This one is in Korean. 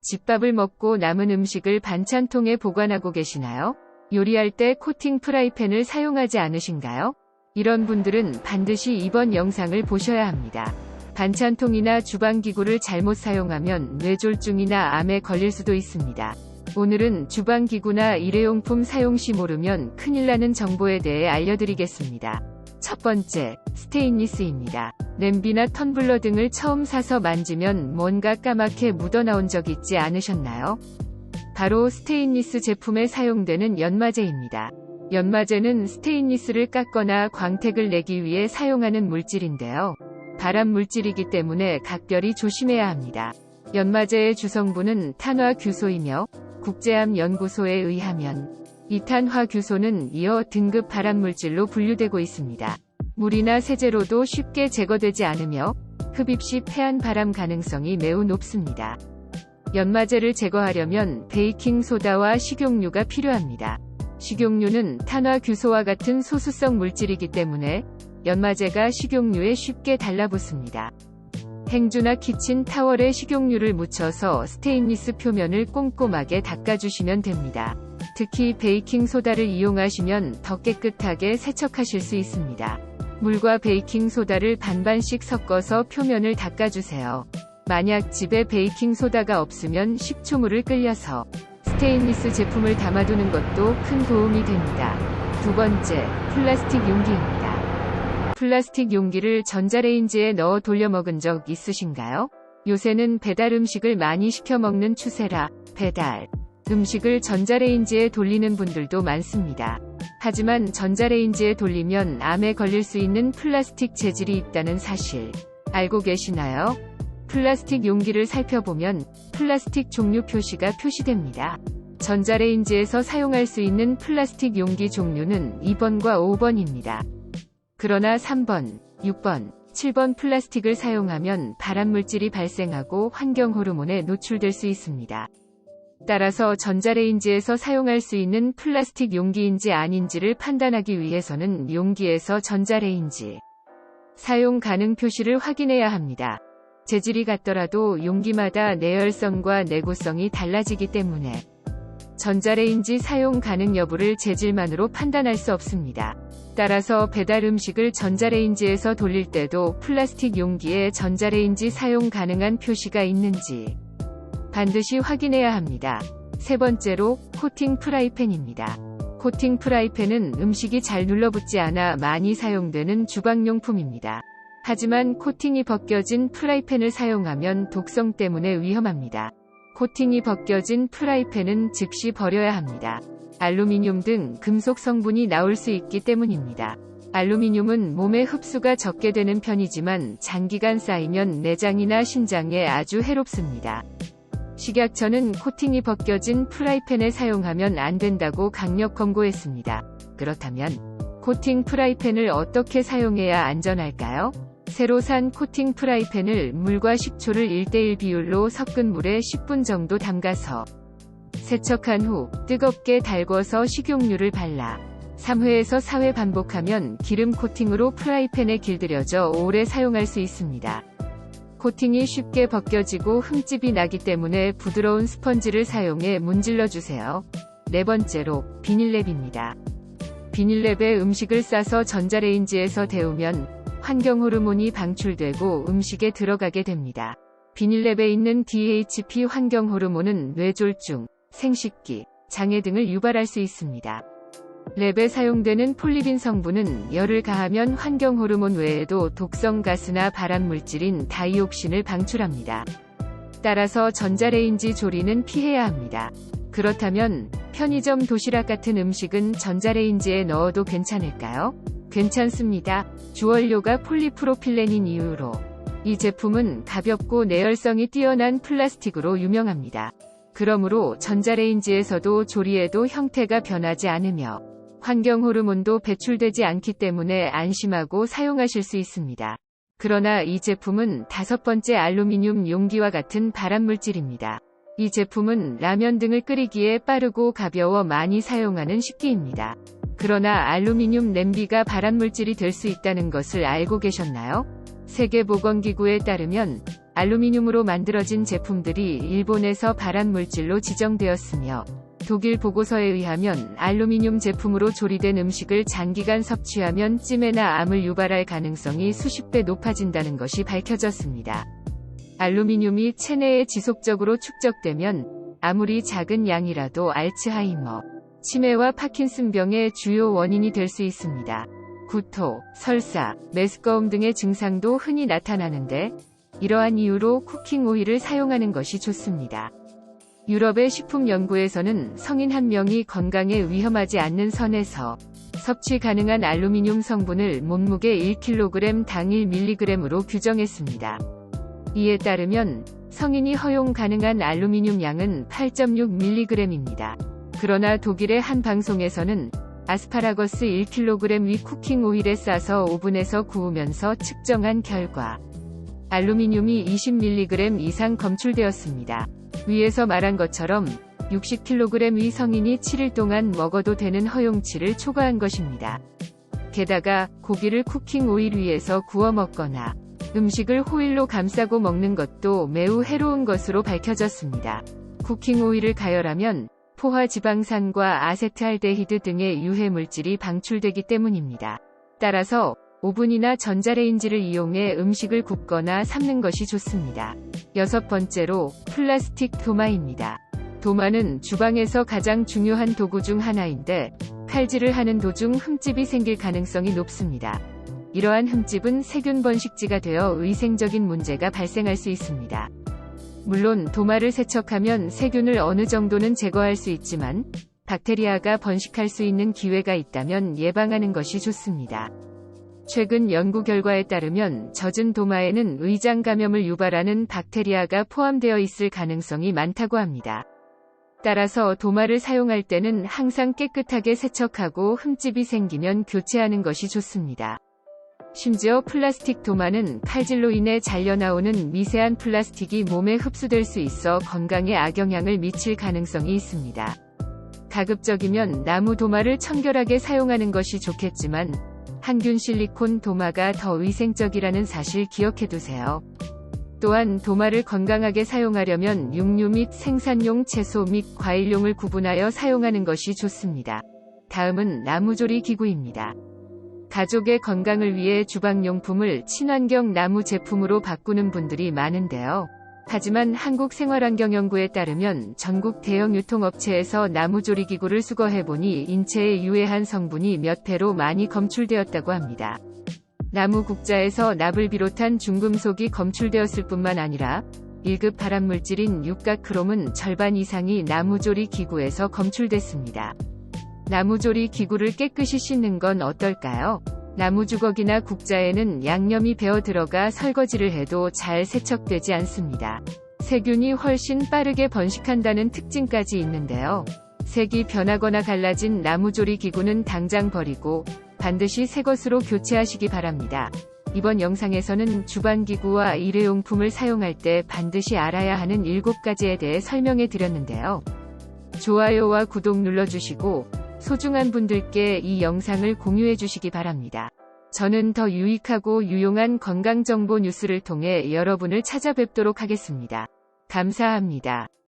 집밥을 먹고 남은 음식을 반찬통에 보관하고 계시나요? 요리할 때 코팅 프라이팬을 사용하지 않으신가요? 이런 분들은 반드시 이번 영상을 보셔야 합니다. 반찬통이나 주방기구를 잘못 사용하면 뇌졸중이나 암에 걸릴 수도 있습니다. 오늘은 주방기구나 일회용품 사용 시 모르면 큰일 나는 정보에 대해 알려드리겠습니다. 첫 번째, 스테인리스입니다. 냄비나 텀블러 등을 처음 사서 만지면 뭔가 까맣게 묻어나온 적 있지 않으셨나요? 바로 스테인리스 제품에 사용되는 연마제입니다. 연마제는 스테인리스를 깎거나 광택을 내기 위해 사용하는 물질인데요. 발암 물질이기 때문에 각별히 조심해야 합니다. 연마제의 주성분은 탄화규소이며 국제암연구소에 의하면 이 탄화규소는 이어 등급 발암물질로 분류되고 있습니다. 물이나 세제로도 쉽게 제거되지 않으며 흡입 시 폐한 발암 가능성이 매우 높습니다. 연마제를 제거하려면 베이킹소다와 식용유가 필요합니다. 식용유는 탄화규소와 같은 소수성 물질이기 때문에 연마제가 식용유에 쉽게 달라붙습니다. 행주나 키친 타월에 식용유를 묻혀서 스테인리스 표면을 꼼꼼하게 닦아주시면 됩니다. 특히 베이킹소다를 이용하시면 더 깨끗하게 세척하실 수 있습니다. 물과 베이킹소다를 반반씩 섞어서 표면을 닦아주세요. 만약 집에 베이킹소다가 없으면 식초물을 끓여서 스테인리스 제품을 담아두는 것도 큰 도움이 됩니다. 두 번째, 플라스틱 용기입니다. 플라스틱 용기를 전자레인지에 넣어 돌려 먹은 적 있으신가요? 요새는 배달 음식을 많이 시켜 먹는 추세라 배달 음식을 전자레인지에 돌리는 분들도 많습니다. 하지만 전자레인지에 돌리면 암에 걸릴 수 있는 플라스틱 재질이 있다는 사실 알고 계시나요? 플라스틱 용기를 살펴보면 플라스틱 종류 표시가 표시됩니다. 전자레인지에서 사용할 수 있는 플라스틱 용기 종류는 2번과 5번입니다. 그러나 3번, 6번, 7번 플라스틱을 사용하면 발암물질이 발생하고 환경호르몬에 노출될 수 있습니다. 따라서 전자레인지에서 사용할 수 있는 플라스틱 용기인지 아닌지를 판단하기 위해서는 용기에서 전자레인지 사용 가능 표시를 확인해야 합니다. 재질이 같더라도 용기마다 내열성과 내구성이 달라지기 때문에 전자레인지 사용 가능 여부를 재질만으로 판단할 수 없습니다. 따라서 배달 음식을 전자레인지에서 돌릴 때도 플라스틱 용기에 전자레인지 사용 가능한 표시가 있는지 반드시 확인해야 합니다. 세 번째로, 코팅 프라이팬입니다. 코팅 프라이팬은 음식이 잘 눌러붙지 않아 많이 사용되는 주방용품입니다. 하지만 코팅이 벗겨진 프라이팬을 사용하면 독성 때문에 위험합니다. 코팅이 벗겨진 프라이팬은 즉시 버려야 합니다. 알루미늄 등 금속 성분이 나올 수 있기 때문입니다. 알루미늄은 몸에 흡수가 적게 되는 편이지만 장기간 쌓이면 내장이나 신장에 아주 해롭습니다. 식약처는 코팅이 벗겨진 프라이팬을 사용하면 안 된다고 강력 권고했습니다. 그렇다면 코팅 프라이팬을 어떻게 사용해야 안전할까요? 새로 산 코팅 프라이팬을 물과 식초를 1:1 비율로 섞은 물에 10분 정도 담가서 세척한 후 뜨겁게 달궈서 식용유를 발라 3회에서 4회 반복하면 기름 코팅으로 프라이팬에 길들여져 오래 사용할 수 있습니다. 코팅이 쉽게 벗겨지고 흠집이 나기 때문에 부드러운 스펀지를 사용해 문질러주세요. 네 번째로, 비닐랩입니다. 비닐랩에 음식을 싸서 전자레인지에서 데우면 환경호르몬이 방출되고 음식에 들어가게 됩니다. 비닐랩에 있는 DHP 환경호르몬은 뇌졸중, 생식기, 장애 등을 유발할 수 있습니다. 랩에 사용되는 폴리빈 성분은 열을 가하면 환경호르몬 외에도 독성 가스나 발암물질인 다이옥신을 방출합니다. 따라서 전자레인지 조리는 피해야 합니다. 그렇다면 편의점 도시락 같은 음식은 전자레인지에 넣어도 괜찮을까요? 괜찮습니다. 주원료가 폴리프로필렌인 이유로 이 제품은 가볍고 내열성이 뛰어난 플라스틱으로 유명합니다. 그러므로 전자레인지에서도 조리해도 형태가 변하지 않으며 환경호르몬도 배출되지 않기 때문에 안심하고 사용하실 수 있습니다. 그러나 이 제품은 5번째 알루미늄 용기와 같은 발암물질입니다. 이 제품은 라면 등을 끓이기에 빠르고 가벼워 많이 사용하는 식기입니다. 그러나 알루미늄 냄비가 발암물질이 될 수 있다는 것을 알고 계셨나요? 세계보건기구에 따르면 알루미늄으로 만들어진 제품들이 일본에서 발암물질로 지정되었으며, 독일 보고서에 의하면 알루미늄 제품으로 조리된 음식을 장기간 섭취하면 찜해나 암을 유발할 가능성이 수십 배 높아진다는 것이 밝혀졌습니다. 알루미늄이 체내에 지속적으로 축적되면 아무리 작은 양이라도 알츠하이머, 치매와 파킨슨병의 주요 원인이 될 수 있습니다. 구토, 설사, 메스꺼움 등의 증상도 흔히 나타나는데, 이러한 이유로 쿠킹 오일을 사용하는 것이 좋습니다. 유럽의 식품연구에서는 성인 한 명이 건강에 위험하지 않는 선에서 섭취 가능한 알루미늄 성분을 몸무게 1kg 당 1mg으로 규정했습니다. 이에 따르면 성인이 허용 가능한 알루미늄 양은 8.6mg입니다. 그러나 독일의 한 방송에서는 아스파라거스 1kg 위 쿠킹 오일에 싸서 오븐에서 구우면서 측정한 결과 알루미늄이 20mg 이상 검출되었습니다. 위에서 말한 것처럼 60kg 위 성인이 7일 동안 먹어도 되는 허용치를 초과한 것입니다. 게다가 고기를 쿠킹 오일 위에서 구워 먹거나 음식을 호일로 감싸고 먹는 것도 매우 해로운 것으로 밝혀졌습니다. 쿠킹 오일을 가열하면 포화 지방산과 아세트알데히드 등의 유해 물질이 방출되기 때문입니다. 따라서 오븐이나 전자레인지를 이용해 음식을 굽거나 삶는 것이 좋습니다. 여섯 번째로 플라스틱 도마입니다. 도마는 주방에서 가장 중요한 도구 중 하나인데 칼질을 하는 도중 흠집이 생길 가능성이 높습니다. 이러한 흠집은 세균 번식지가 되어 위생적인 문제가 발생할 수 있습니다. 물론 도마를 세척하면 세균을 어느 정도는 제거할 수 있지만 박테리아가 번식할 수 있는 기회가 있다면 예방하는 것이 좋습니다. 최근 연구 결과에 따르면 젖은 도마에는 의장 감염을 유발하는 박테리아가 포함되어 있을 가능성이 많다고 합니다. 따라서 도마를 사용할 때는 항상 깨끗하게 세척하고 흠집이 생기면 교체하는 것이 좋습니다. 심지어 플라스틱 도마는 칼질로 인해 잘려나오는 미세한 플라스틱이 몸에 흡수될 수 있어 건강에 악영향을 미칠 가능성이 있습니다. 가급적이면 나무 도마를 청결하게 사용하는 것이 좋겠지만 항균 실리콘 도마가 더 위생적이라는 사실 기억해두세요. 또한 도마를 건강하게 사용하려면 육류 및 생산용 채소 및 과일용을 구분하여 사용하는 것이 좋습니다. 다음은 나무조리 기구입니다. 가족의 건강을 위해 주방용품을 친환경 나무 제품으로 바꾸는 분들이 많은데요. 하지만 한국생활환경연구에 따르면 전국 대형 유통업체에서 나무조리기구를 수거해보니 인체에 유해한 성분이 몇 배로 많이 검출되었다고 합니다. 나무 국자에서 납을 비롯한 중금속이 검출되었을 뿐만 아니라 1급 발암물질인 육각크롬은 절반 이상이 나무조리 기구에서 검출됐습니다. 나무조리 기구를 깨끗이 씻는 건 어떨까요? 나무주걱이나 국자에는 양념이 배어 들어가 설거지를 해도 잘 세척되지 않습니다. 세균이 훨씬 빠르게 번식한다는 특징까지 있는데요. 색이 변하거나 갈라진 나무조리 기구는 당장 버리고 반드시 새 것으로 교체하시기 바랍니다. 이번 영상에서는 주방기구와 일회용품을 사용할 때 반드시 알아야 하는 7가지에 대해 설명해 드렸는데요. 좋아요와 구독 눌러주시고 소중한 분들께 이 영상을 공유해 주시기 바랍니다. 저는 더 유익하고 유용한 건강정보 뉴스를 통해 여러분을 찾아뵙도록 하겠습니다. 감사합니다.